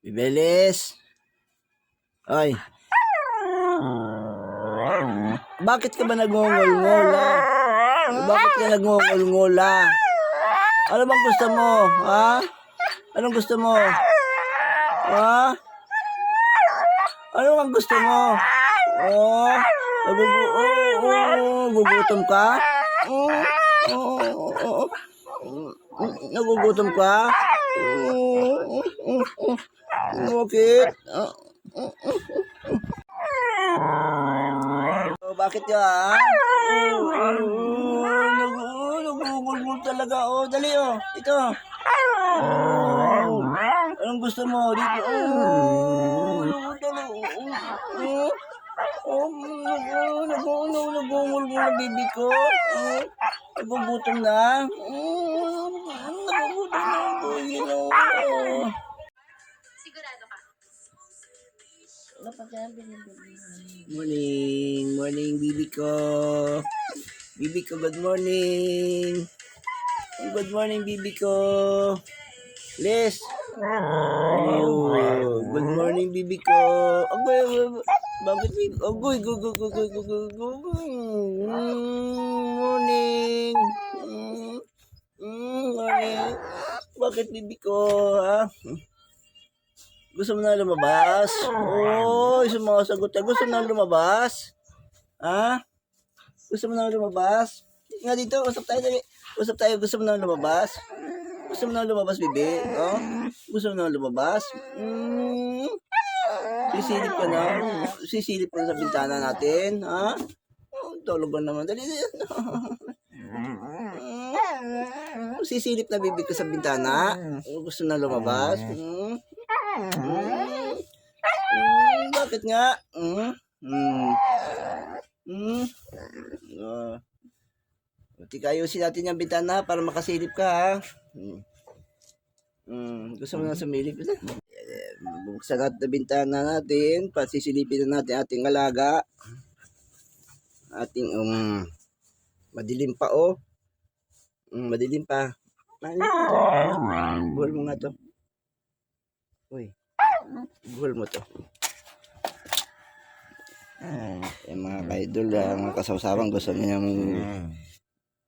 Bibelis. Ay. Bakit ka ba nagngungol-ngol? Bakit ka nagngungol-ngol? Ano bang gusto mo? Ha? Anong gusto mo? Ha? Ano bang gusto mo? Oh, gugutom ka? Nagugutom ka? Bakit? Bakit ka? Nagugulgul talaga. Oh, dali oh. Ito. Anong gusto mo? Dito. Nagugulgul na bibi ko. Nagugutom na. Nagugutom na. Sigurado ka. Morning, bibi ko. Bibi ko, good morning. Good morning, bibi ko. Les. Oh, good morning, bibi ko. Bakit bibi? Agoy. Morning. Morning. Bakit bibi ko, ha? Gusto mo na lumabas? Oh, sumasagot ka. Gusto mo na lumabas? Ha? Gusto mo na lumabas? Nga dito, usap tayo dali. Usap tayo, gusto mo na lumabas? Gusto mo na lumabas, bibi? Oh? Gusto mo na lumabas? Sisilip ka na? Sisilip ka na sa bintana natin? Ha? Tulog ka naman. Dali. Sisilip na bibi ko sa bintana? Gusto na lumabas? Bakit nga? Tika, ayusin natin yung bintana para makasilip ka, ha? Gusto mo na sumilip? Buksan natin ang bintana natin. Pasisilipin na natin ating alaga. Ating madilim pa, oh. Madilim pa. Buhol mo nga to. Uy. Buhol mo to. Yung mga kaidol, mga kasawsawang gusto niya yung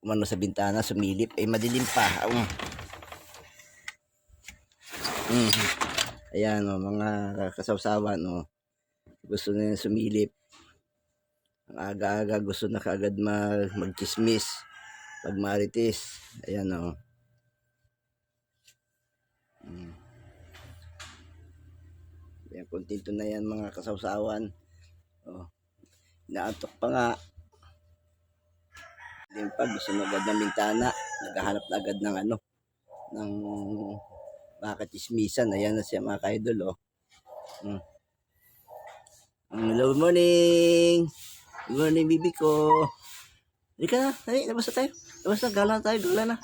umano sa bintana, sumilip. Madilim pa. Ayan, oh, mga kasawsawan, oh. Gusto niya sumilip. Ang aga-aga gusto na kaagad magchismis, magmarites. Ayan, oh. Yan, kontento na yan mga kasawsawan. Oh, naantok pa nga. Din pa, gusto na agad ng bintana. Naghahanap na agad ng ng makachismisan. Ayan na siya mga kaidol, oh. Hello, good morning. Good morning, bibi ko. Halika na, halika, labas na tayo. Labas na, gala na tayo, gala na.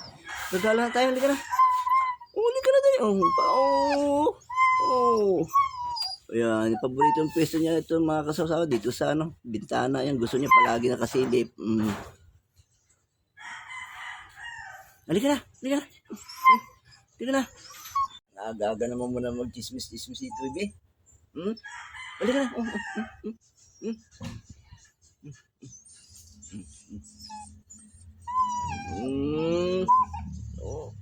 Gala na tayo, halika na. Halika na tayo. Ayan, yung paboritong pwesto niya ito mga kasawsawa dito sa bintana. Yan, gusto niya palagi nakasilip. Halika na, halika na. Halika na. Aga-aga naman muna mag-chismis-chismis dito, baby. Halika na. Oh.